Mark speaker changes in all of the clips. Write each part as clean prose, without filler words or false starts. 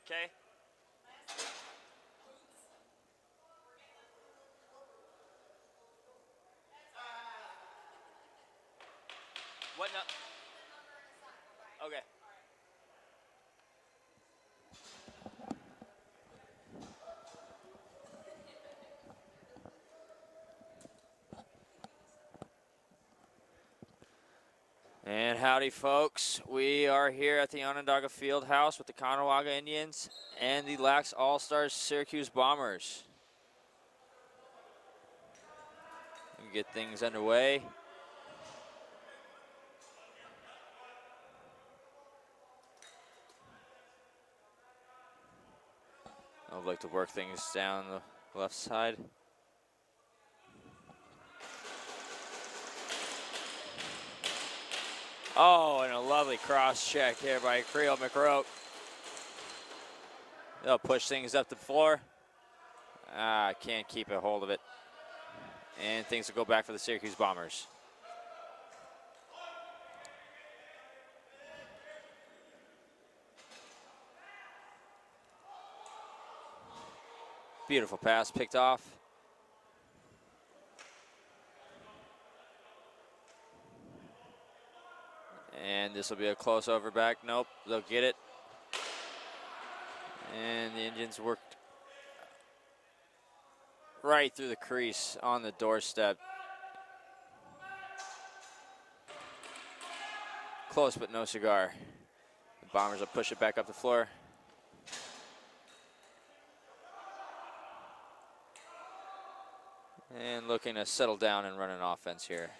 Speaker 1: Okay. What? No? Okay. And howdy, folks. We are here at the Onondaga Fieldhouse with the Caughnawaga Indians and the LaxAllStars Syracuse Bombers. We get things underway. I would like to work things down the left side. Oh, and a lovely cross check here by Creel McRoke. They'll push things up the floor. Can't keep a hold of it. And things will go back for the Syracuse Bombers. Beautiful pass picked off. And this will be a close over back. Nope, they'll get it. And the Indians worked right through the crease on the doorstep. Close but no cigar. The Bombers will push it back up the floor. And looking to settle down and run an offense here.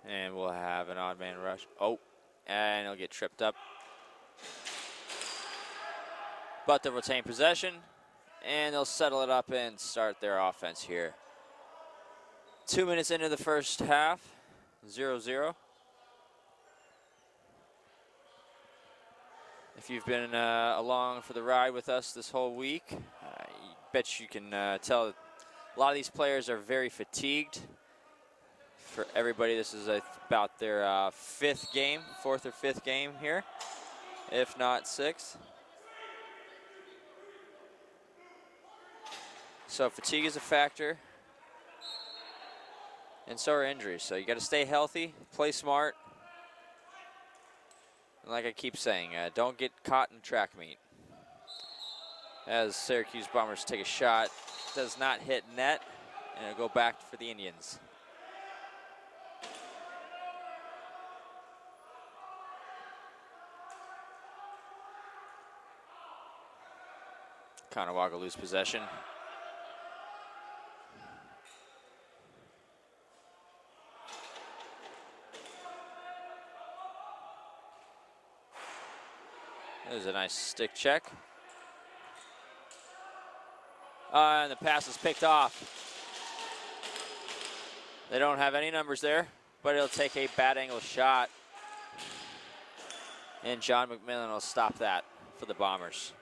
Speaker 1: And we'll have an odd man rush. Oh, and he'll get tripped up. But they'll retain possession, and they'll settle it up and start their offense here. 2 minutes into the first half, 0-0. If you've been along for the ride with us this whole week, I bet you can tell that a lot of these players are very fatigued. For everybody, this is about their fourth or fifth game here, if not sixth. So fatigue is a factor, and so are injuries. So you got to stay healthy, play smart, and like I keep saying, don't get caught in track meet. As Syracuse Bombers take a shot, does not hit net, and it'll go back for the Indians. Caughnawaga lose possession. There's a nice stick check. And the pass is picked off. They don't have any numbers there, but it'll take a bad angle shot. And John McMillan will stop that for the Bombers.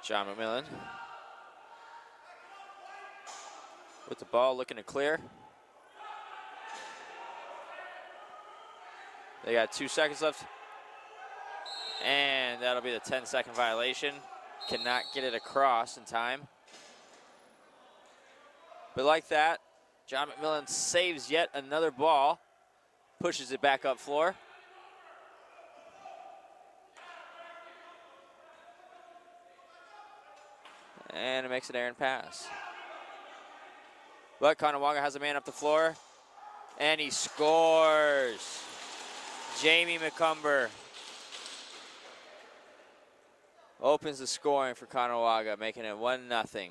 Speaker 1: John McMillan with the ball, looking to clear. They got 2 seconds left. And that'll be the 10-second violation. Cannot get it across in time. But like that, John McMillan saves yet another ball, pushes it back up floor. And it makes an errant pass. But Caughnawaga has a man up the floor, and he scores. Jamie McCumber opens the scoring for Caughnawaga, making it 1-0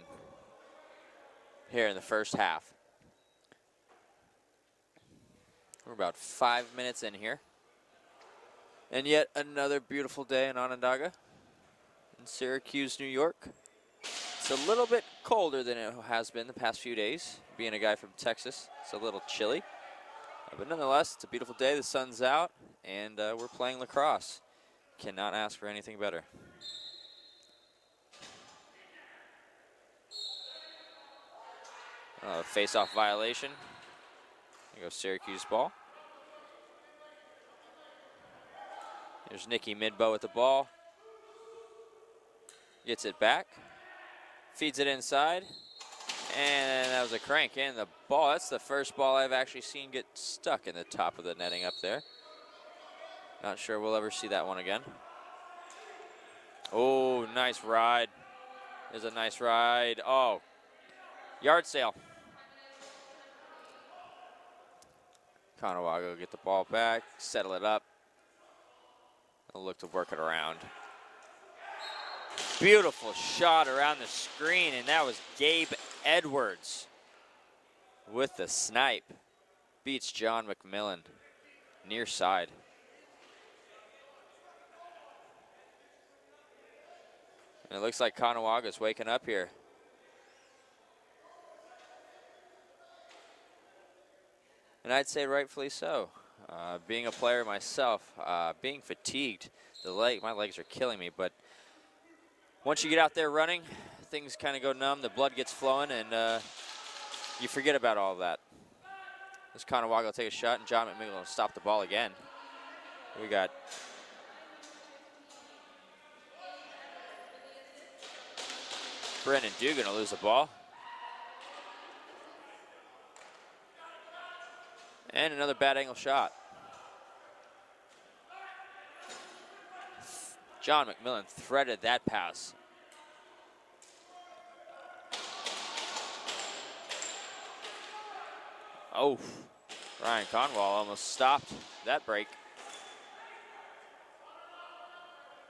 Speaker 1: here in the first half. We're about 5 minutes in here. And yet another beautiful day in Onondaga, in Syracuse, New York. It's a little bit colder than it has been the past few days. Being a guy from Texas, it's a little chilly. But nonetheless, it's a beautiful day. The sun's out, and we're playing lacrosse. Cannot ask for anything better. Face-off violation. There goes Syracuse ball. There's Nikki Midbow with the ball. Gets it back. Feeds it inside. And that was a crank in the ball. That's the first ball I've actually seen get stuck in the top of the netting up there. Not sure we'll ever see that one again. Oh, nice ride. There's a nice ride. Oh, yard sale. Caughnawaga will get the ball back, settle it up. They'll look to work it around. Beautiful shot around the screen, and that was Gabe Edwards with the snipe. Beats John McMillan, near side. And it looks like Caughnawaga waking up here. And I'd say rightfully so. Being a player myself, being fatigued, my legs are killing me, but once you get out there running, things kind of go numb, the blood gets flowing, and you forget about all of that. This Caughnawaga will take a shot, and John McMillan will stop the ball again. We got Brendan Dugan will lose the ball. And another bad angle shot. John McMillan threaded that pass. Oh, Ryan Conwall almost stopped that break.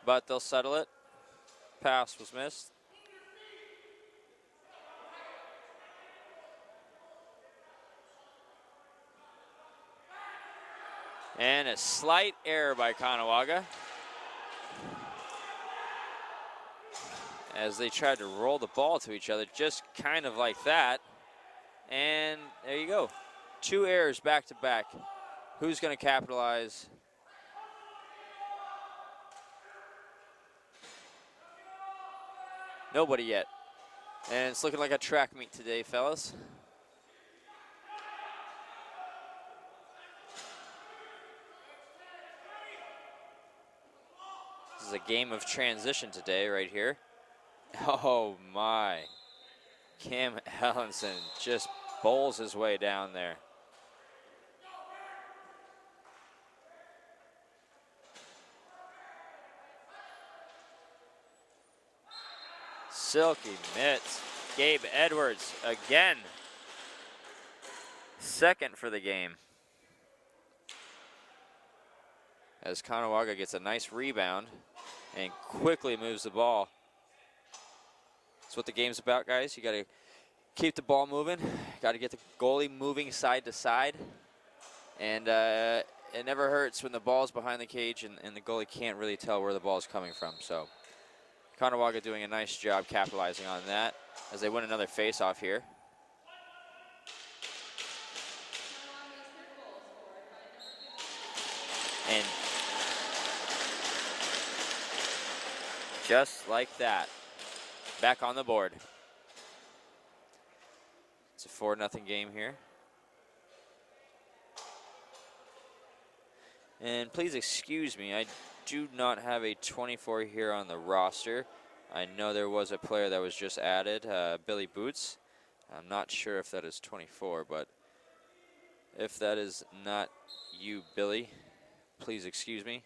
Speaker 1: But they'll settle it. Pass was missed. And a slight error by Caughnawaga as they tried to roll the ball to each other, just kind of like that. And there you go. 2 errors back to back. Who's going to capitalize? Nobody yet. And it's looking like a track meet today, fellas. This is a game of transition today right here. Oh my. Cam Ellenson just bowls his way down there. Silky mitts. Gabe Edwards again. Second for the game. As Caughnawaga gets a nice rebound and quickly moves the ball. That's what the game's about, guys. You got to keep the ball moving. Got to get the goalie moving side to side. And it never hurts when the ball's behind the cage and the goalie can't really tell where the ball's coming from. So Caughnawaga doing a nice job capitalizing on that as they win another face-off here. And just like that, back on the board. It's a 4-0 game here. And please excuse me, I do not have a 24 here on the roster. I know there was a player that was just added, Billy Boots. I'm not sure if that is 24, but if that is not you, Billy, please excuse me.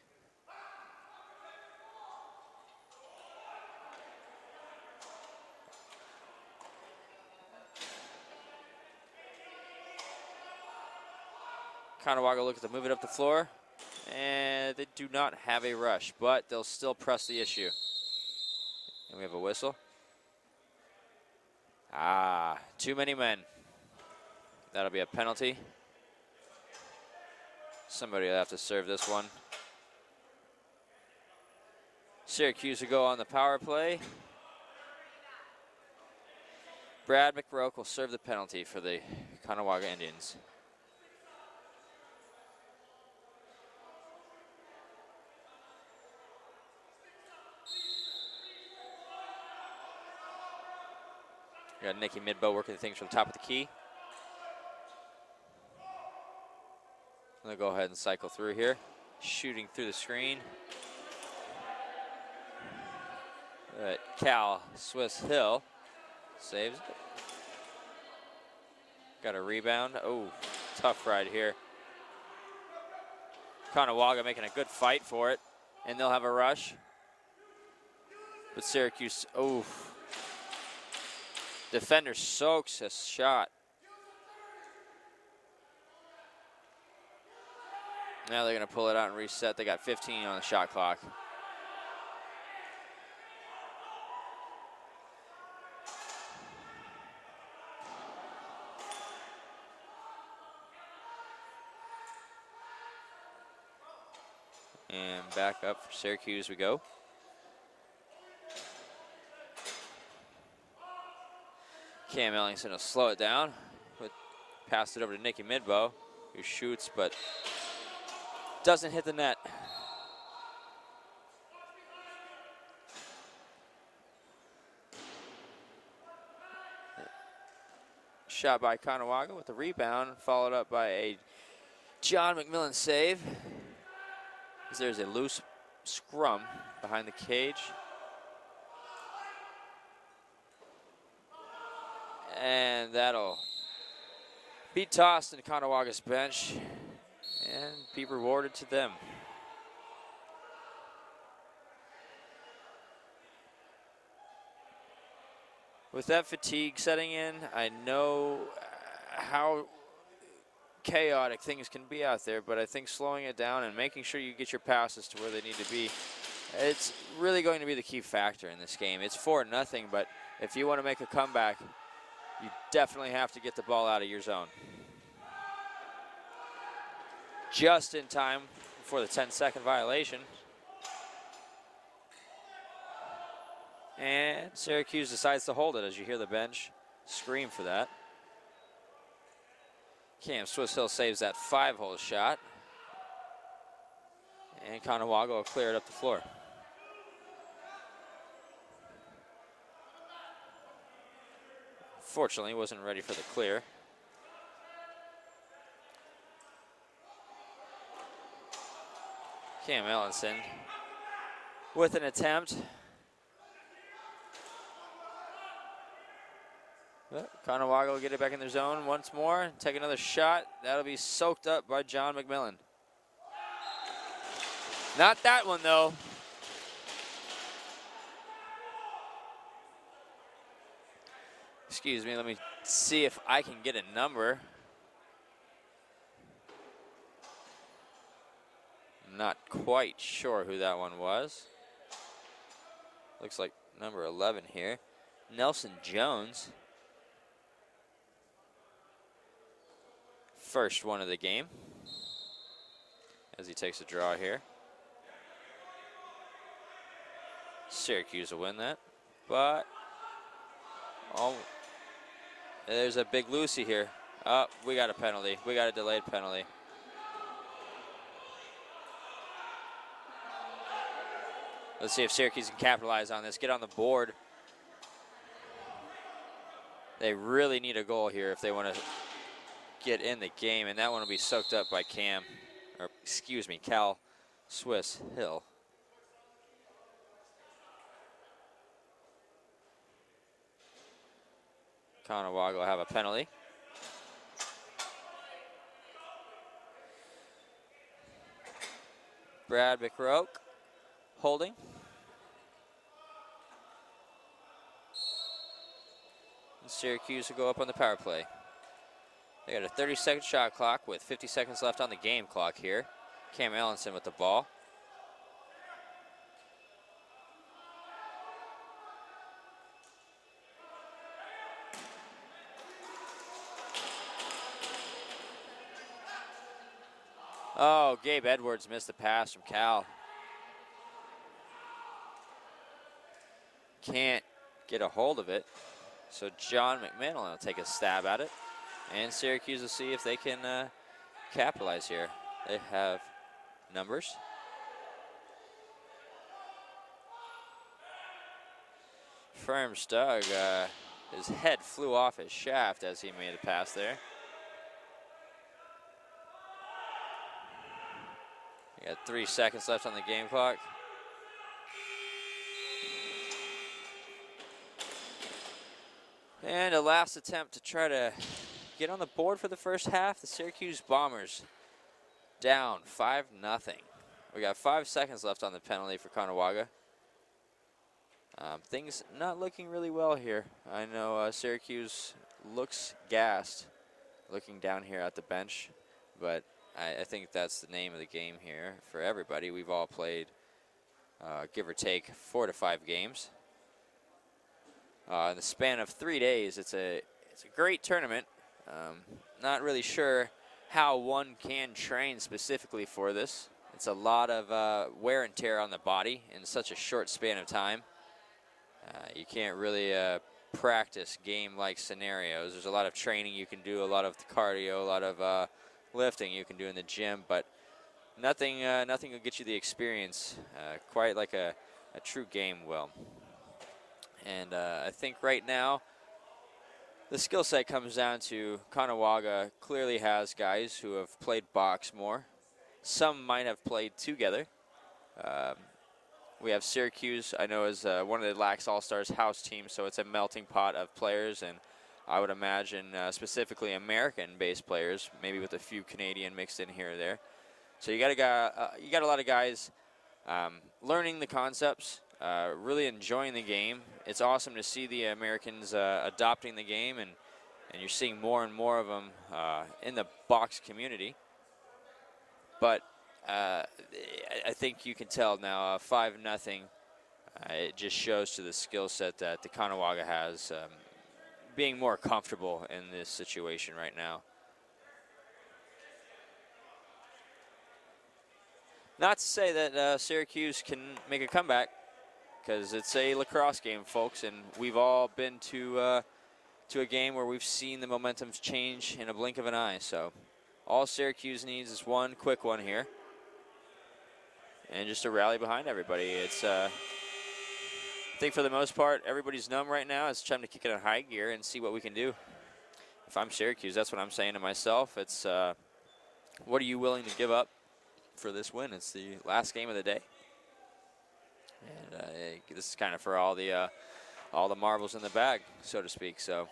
Speaker 1: Caughnawaga looking to move it up the floor, and they do not have a rush, but they'll still press the issue. And we have a whistle. Too many men. That'll be a penalty. Somebody will have to serve this one. Syracuse will go on the power play. Brad McRoke will serve the penalty for the Caughnawaga Indians. We got Nikki Midbow working things from the top of the key. I'm gonna go ahead and cycle through here. Shooting through the screen. Cal Swiss Hill saves it. Got a rebound. Oh, tough ride here. Caughnawaga making a good fight for it, and they'll have a rush. But Syracuse, oh. Defender soaks a shot. Now they're going to pull it out and reset. They got 15 on the shot clock. And back up for Syracuse we go. Cam Ellingson will slow it down. Pass it over to Nikki Midbow, who shoots but doesn't hit the net. Shot by Caughnawaga with the rebound, followed up by a John McMillan save. There's a loose scrum behind the cage. And that'll be tossed into Caughawaga's bench and be rewarded to them. With that fatigue setting in, I know how chaotic things can be out there, but I think slowing it down and making sure you get your passes to where they need to be, it's really going to be the key factor in this game. It's 4-0, but if you want to make a comeback, you definitely have to get the ball out of your zone. Just in time for the 10-second violation. And Syracuse decides to hold it as you hear the bench scream for that. Cam Swiss Hill saves that 5-hole shot. And Caughnawaga will clear it up the floor. Fortunately, wasn't ready for the clear. Cam Ellingson with an attempt. Caughnawaga will get it back in their zone once more. Take another shot. That'll be soaked up by John McMillan. Not that one, though. Excuse me, let me see if I can get a number. Not quite sure who that one was. Looks like number 11 here. Nelson Jones. First one of the game as he takes a draw here. Syracuse will win that, but there's a big Lucy here. Oh, we got a penalty. We got a delayed penalty. Let's see if Syracuse can capitalize on this, get on the board. They really need a goal here if they want to get in the game, and that one will be soaked up by Cal Swiss Hill. Caughnawaga will have a penalty. Brad McRoke holding. And Syracuse will go up on the power play. They got a 30-second shot clock with 50 seconds left on the game clock here. Cam Ellingson with the ball. Oh, Gabe Edwards missed the pass from Cal. can't get a hold of it. So John McMahon will take a stab at it. And Syracuse will see if they can capitalize here. They have numbers. Firmstug, his head flew off his shaft as he made a pass there. We got 3 seconds left on the game clock. And a last attempt to try to get on the board for the first half. The Syracuse Bombers down 5-0. We got 5 seconds left on the penalty for Caughnawaga. Things not looking really well here. I know Syracuse looks gassed looking down here at the bench, but I think that's the name of the game here for everybody. We've all played, give or take, 4 to 5 games. In the span of 3 days, it's a great tournament. Not really sure how one can train specifically for this. It's a lot of wear and tear on the body in such a short span of time. You can't really practice game-like scenarios. There's a lot of training you can do, a lot of cardio, a lot of lifting you can do in the gym, but nothing will get you the experience quite like a true game will. And I think right now the skill set comes down to Caughnawaga clearly has guys who have played box more. Some might have played together. We have Syracuse, I know, is one of the LaxAllStars house teams, so it's a melting pot of players, and I would imagine specifically American-based players, maybe with a few Canadian mixed in here or there. So you got a lot of guys learning the concepts, really enjoying the game. It's awesome to see the Americans adopting the game, and you're seeing more and more of them in the box community. But I think you can tell now, 5-0. It just shows to the skill set that the Caughnawaga has, being more comfortable in this situation right now. Not to say that Syracuse can make a comeback, because it's a lacrosse game, folks, and we've all been to a game where we've seen the momentum change in a blink of an eye. So all Syracuse needs is one quick one here, and just a rally behind everybody. It's I think for the most part, everybody's numb right now. It's time to kick it in high gear and see what we can do. If I'm Syracuse, that's what I'm saying to myself. It's what are you willing to give up for this win? It's the last game of the day. And this is kind of for all the marbles in the bag, so to speak. So.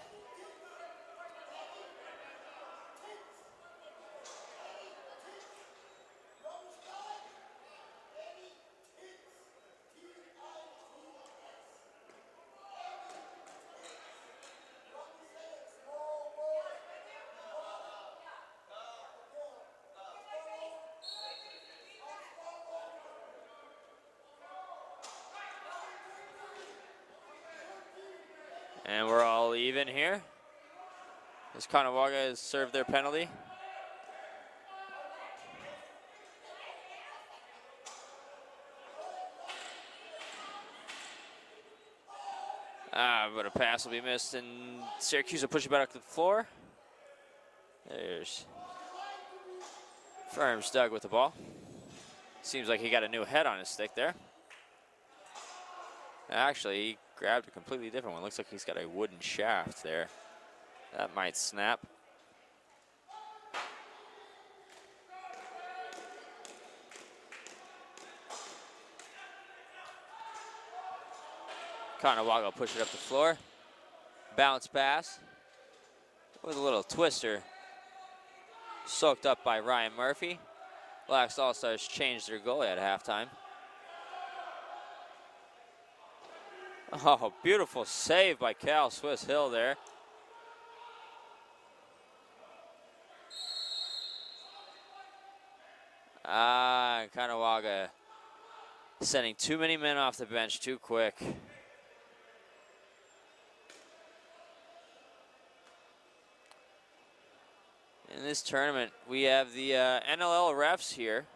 Speaker 1: And we're all even here, as Caughnawaga has served their penalty. But a pass will be missed, and Syracuse will push it back up to the floor. There's Firmstug with the ball. Seems like he got a new head on his stick there. Actually, he grabbed a completely different one. Looks like he's got a wooden shaft there. That might snap. Caughnawaga will push it up the floor. Bounce pass with a little twister. Soaked up by Ryan Murphy. LaxAllStars changed their goalie at halftime. Oh, beautiful save by Cal Swiss Hill there. Caughnawaga sending too many men off the bench too quick. In this tournament, we have the NLL refs here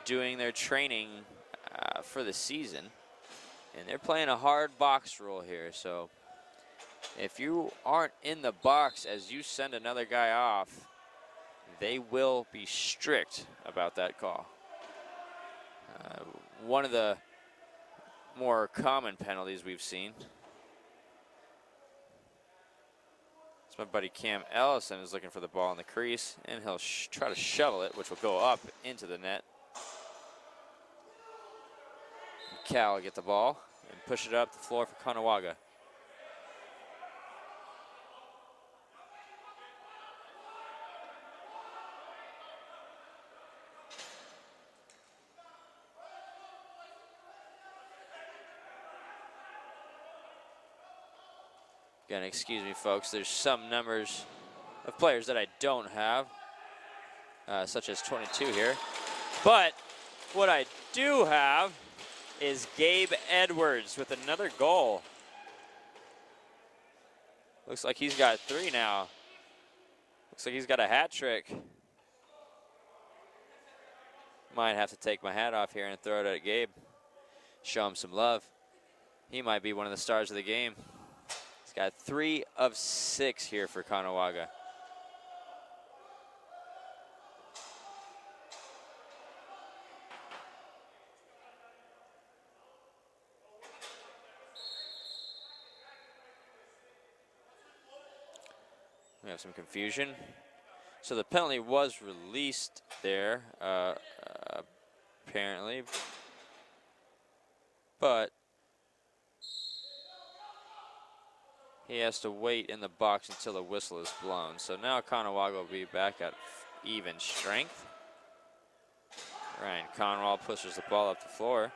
Speaker 1: doing their training for the season. And they're playing a hard box rule here, so if you aren't in the box as you send another guy off, they will be strict about that call. One of the more common penalties we've seen. So my buddy Cam Ellison is looking for the ball in the crease, and he'll try to shuttle it, which will go up into the net. Cal will get the ball and push it up the floor for Caughnawaga. Again, excuse me, folks. There's some numbers of players that I don't have, such as 22 here. But what I do have is Gabe Edwards with another goal. Looks like he's got 3 now. Looks like he's got a hat trick. Might have to take my hat off here and throw it at Gabe. Show him some love. He might be one of the stars of the game. He's got 3 of 6 here for Caughnawaga. We have some confusion. So the penalty was released there, apparently. But he has to wait in the box until the whistle is blown. So now Caughnawaga will be back at even strength. Ryan Conwell pushes the ball up the floor.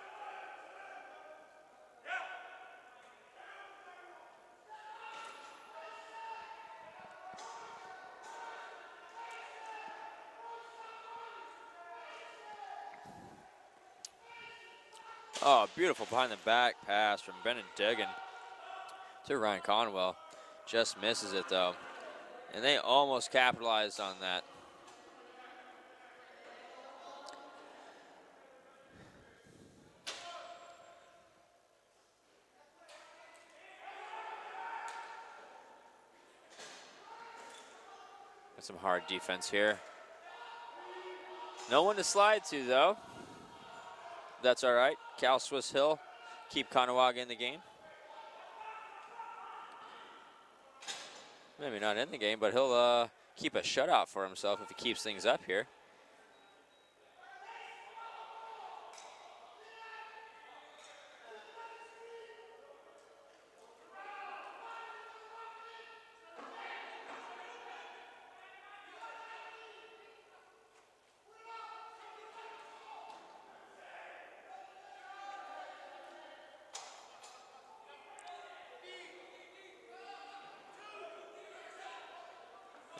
Speaker 1: Oh, beautiful behind the back pass from Brennan Duggan to Ryan Conwell. Just misses it though. And they almost capitalized on that. Got some hard defense here. No one to slide to though. That's all right. Cal Swiss Hill keep Caughnawaga in the game. Maybe not in the game, but he'll keep a shutout for himself if he keeps things up here.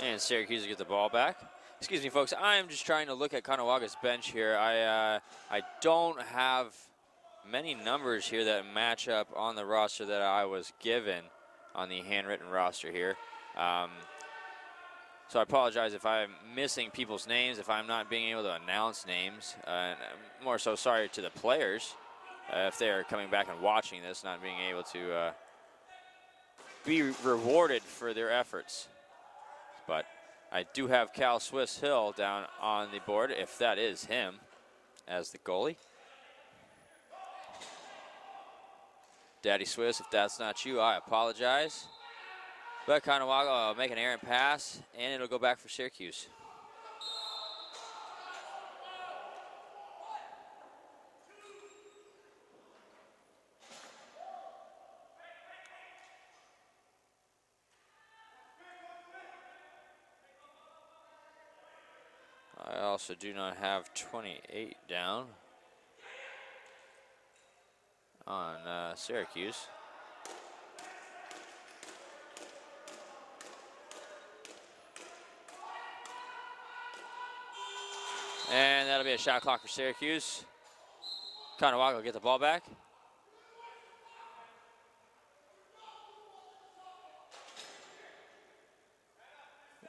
Speaker 1: And Syracuse will get the ball back. Excuse me, folks. I am just trying to look at Caughawaga's bench here. I don't have many numbers here that match up on the roster that I was given on the handwritten roster here. So I apologize if I'm missing people's names, if I'm not being able to announce names. More so sorry to the players if they are coming back and watching this, not being able to be rewarded for their efforts. But I do have Cal Swiss Hill down on the board, if that is him, as the goalie. Daddy Swiss, if that's not you, I apologize. But Caughnawaga will make an errant pass, and it'll go back for Syracuse. I also do not have 28 down on Syracuse. And that'll be a shot clock for Syracuse. Caughnawaga will get the ball back.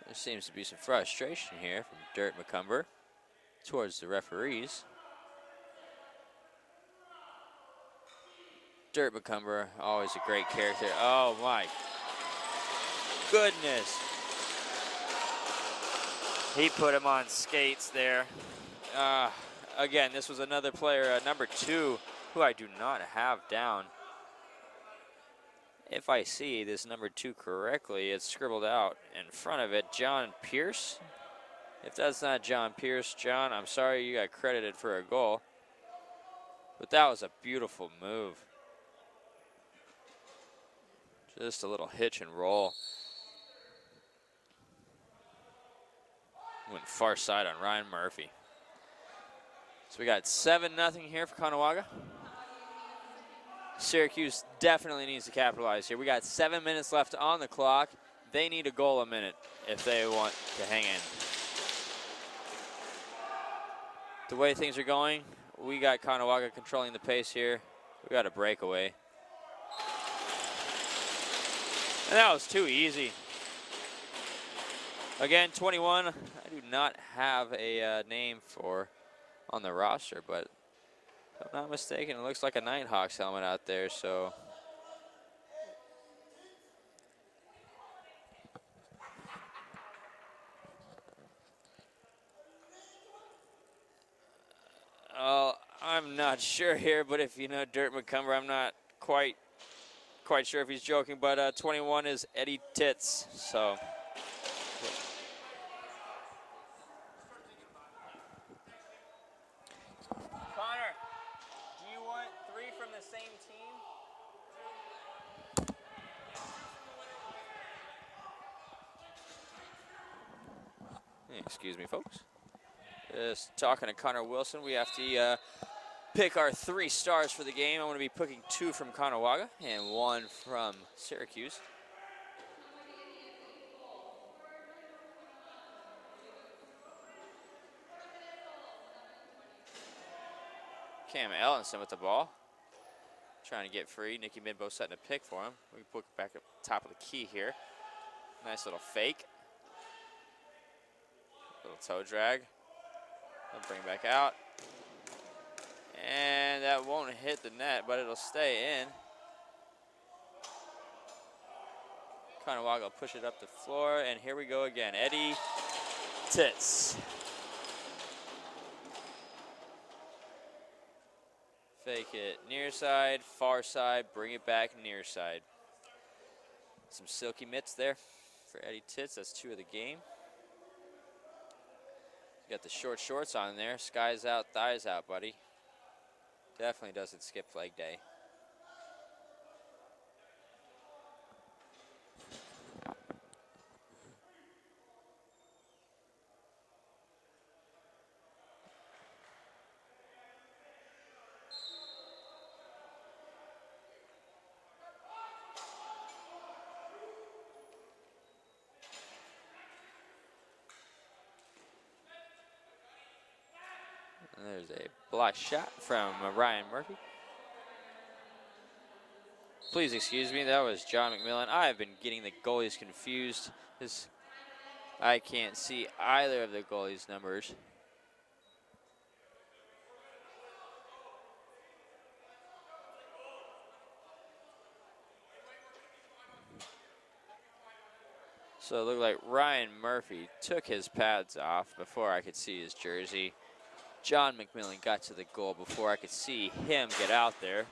Speaker 1: There seems to be some frustration here from Dirk McCumber towards the referees. Dirt McCumber, always a great character. Oh my goodness. He put him on skates there. Again, this was another player, number 2, who I do not have down. If I see this number 2 correctly, it's scribbled out in front of it, John Pierce. If that's not John Pierce, John, I'm sorry you got credited for a goal. But that was a beautiful move. Just a little hitch and roll. Went far side on Ryan Murphy. So we got 7-0 here for Caughnawaga. Syracuse definitely needs to capitalize here. We got 7 minutes left on the clock. They need a goal a minute if they want to hang in. The way things are going, we got Caughnawaga controlling the pace here. We got a breakaway. And that was too easy. Again, 21, I do not have a name for on the roster, but if I'm not mistaken, it looks like a Nighthawks helmet out there, so. I'm not sure here, but if you know Dirt McCumber, I'm not quite sure if he's joking, but 21 is Eddie Tits, so. Connor, do you want 3 from the same team? Excuse me, folks. Just talking to Connor Wilson. We have to pick our 3 stars for the game. I'm going to be picking 2 from Caughnawaga and 1 from Syracuse. Cam Ellenson with the ball. Trying to get free. Nicky Midbow setting a pick for him. We put it back up top of the key here. Nice little fake. Little toe drag. I'll bring it back out. And that won't hit the net, but it'll stay in. Caughnawaga will push it up the floor, and here we go again. Eddie Tits. Fake it near side, far side, bring it back near side. Some silky mitts there for Eddie Tits. That's 2 of the game. Got the short shorts on there. Skies out, thighs out, buddy. Definitely doesn't skip leg day. And there's a block shot from Ryan Murphy. Please excuse me, that was John McMillan. I have been getting the goalies confused. I can't see either of the goalies' numbers. So it looked like Ryan Murphy took his pads off before I could see his jersey. John McMillan got to the goal before I could see him get out there.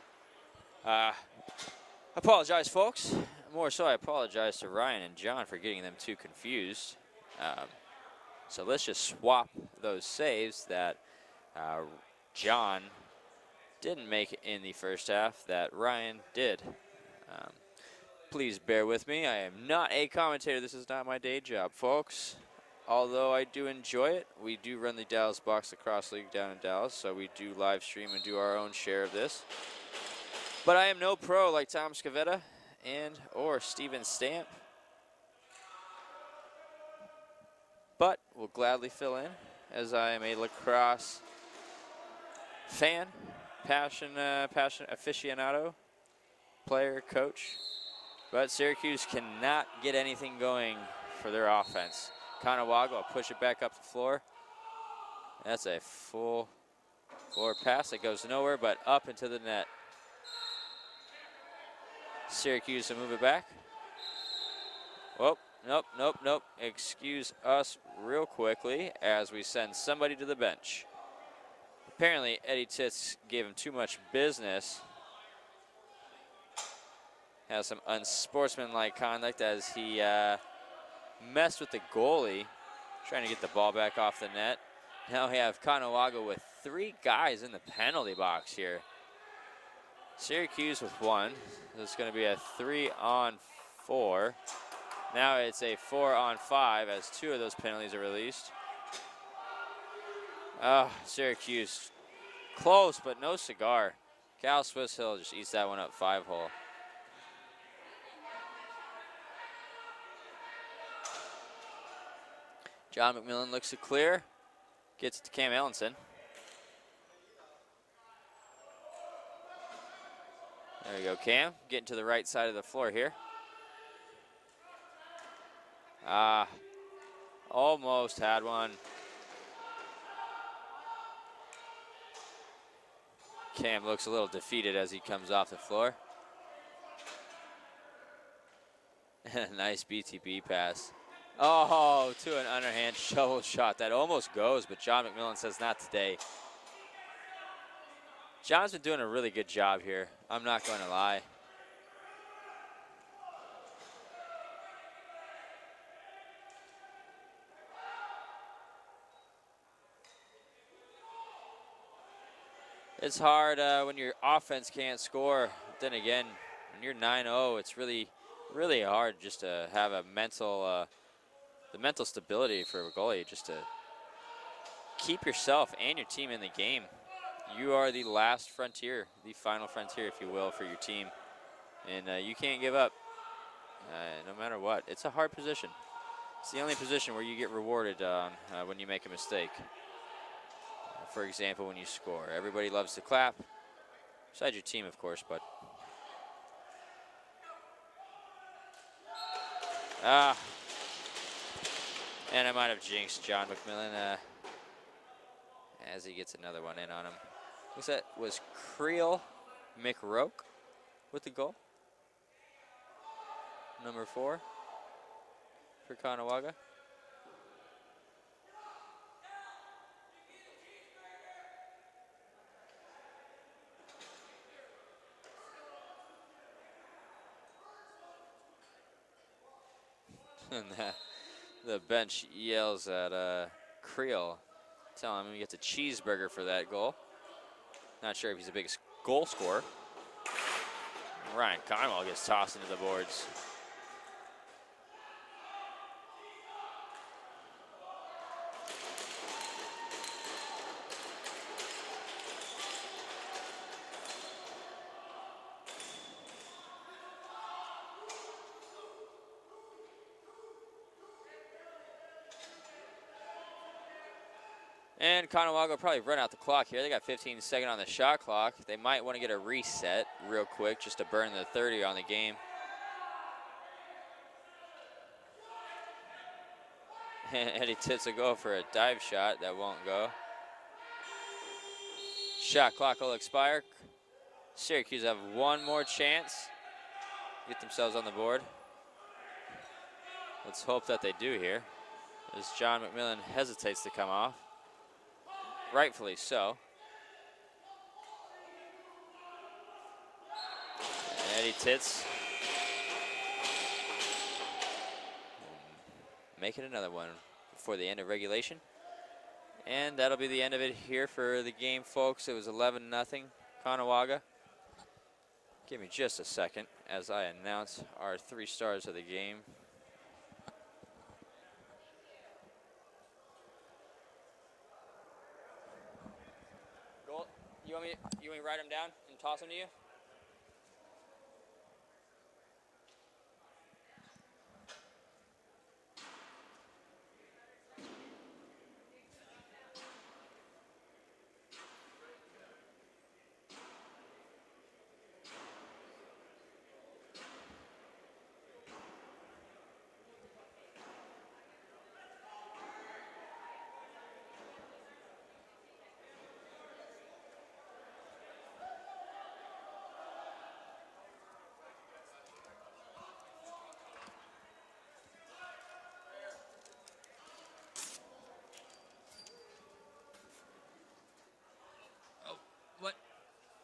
Speaker 1: Apologize, folks. More so, I apologize to Ryan and John for getting them too confused. So let's just swap those saves that John didn't make in the first half that Ryan did. Please bear with me. I am not a commentator. This is not my day job, folks. Although I do enjoy it, we do run the Dallas Box Lacrosse League down in Dallas, so we do live stream and do our own share of this. But I am no pro like Tom Scavetta or Steven Stamp. But will gladly fill in as I am a lacrosse fan, passion aficionado, player, coach. But Syracuse cannot get anything going for their offense. Caughnawaga will push it back up the floor. That's a full floor pass that goes nowhere but up into the net. Syracuse to move it back. Whoop, nope. Excuse us real quickly as we send somebody to the bench. Apparently, Eddie Titz gave him too much business. Has some unsportsmanlike conduct as he messed with the goalie, trying to get the ball back off the net. Now we have Caughnawaga with 3 guys in the penalty box here. Syracuse with 1. This is going to be a 3-on-4. Now it's a 4-on-5 as 2 of those penalties are released. Syracuse close, but no cigar. Cal Swiss Hill just eats that one up 5-hole. John McMillan looks to clear. Gets it to Cam Ellenson. There you go, Cam. Getting to the right side of the floor here. Almost had one. Cam looks a little defeated as he comes off the floor. Nice BTB pass. Oh, to an underhand shovel shot. That almost goes, but John McMillan says not today. John's been doing a really good job here. I'm not going to lie. It's hard when your offense can't score. Then again, when you're 9-0, it's really, really hard just to have a mental, the mental stability for a goalie, just to keep yourself and your team in the game. You are the last frontier, the final frontier, if you will, for your team. And you can't give up, no matter what. It's a hard position. It's the only position where you get rewarded when you make a mistake. For example, when you score. Everybody loves to clap, besides your team, of course, but... And I might have jinxed John McMillan as he gets another one in on him. Was Creel McRoke with the goal? Number 4 for Caughnawaga. And the bench yells at Creel, telling him he gets a cheeseburger for that goal. Not sure if he's the biggest goal scorer. Ryan Conwell gets tossed into the boards. And Caughnawaga will probably run out the clock here. They got 15 seconds on the shot clock. They might want to get a reset real quick just to burn the 30 on the game. And Eddie Titz will go for a dive shot. That won't go. Shot clock will expire. Syracuse have one more chance to get themselves on the board. Let's hope that they do here, as John McMillan hesitates to come off. Rightfully so. And Eddie Titz making another one before the end of regulation. And that'll be the end of it here for the game, folks. It was 11-0 Caughnawaga. Give me just a second as I announce our 3 stars of the game. You want me to write them down and toss them to you?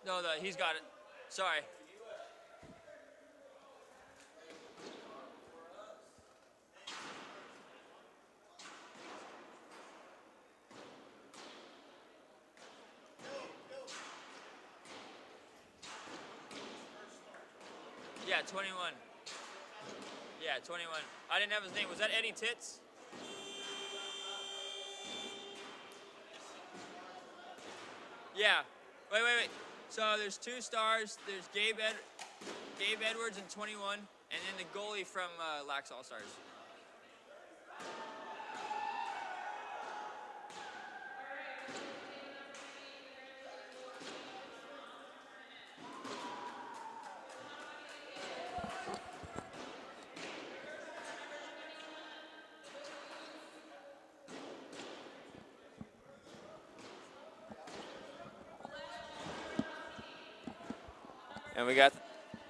Speaker 1: No, he's got it. Sorry. Yeah, 21. Yeah, 21. I didn't have his name. Was that Eddie Tits? Yeah. Wait. So there's 2 stars. There's Gabe Edwards in 21, and then the goalie from LaxAllStars. And we got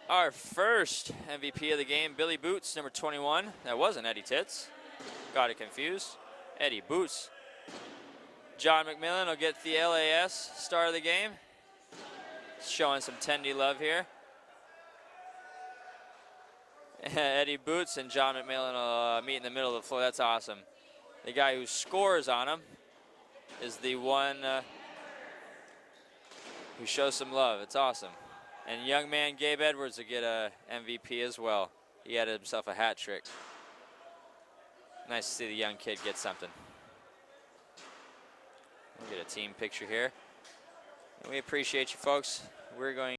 Speaker 1: our first MVP of the game, Billy Boots, number 21. That wasn't Eddie Tits. Got it confused. Eddie Boots. John McMillan will get the LAS star of the game. Showing some tendy love here. Eddie Boots and John McMillan will meet in the middle of the floor. That's awesome. The guy who scores on him is the one who shows some love. It's awesome. And young man Gabe Edwards will get a MVP as well. He had himself a hat trick. Nice to see the young kid get something. We'll get a team picture here. And we appreciate you folks. We're going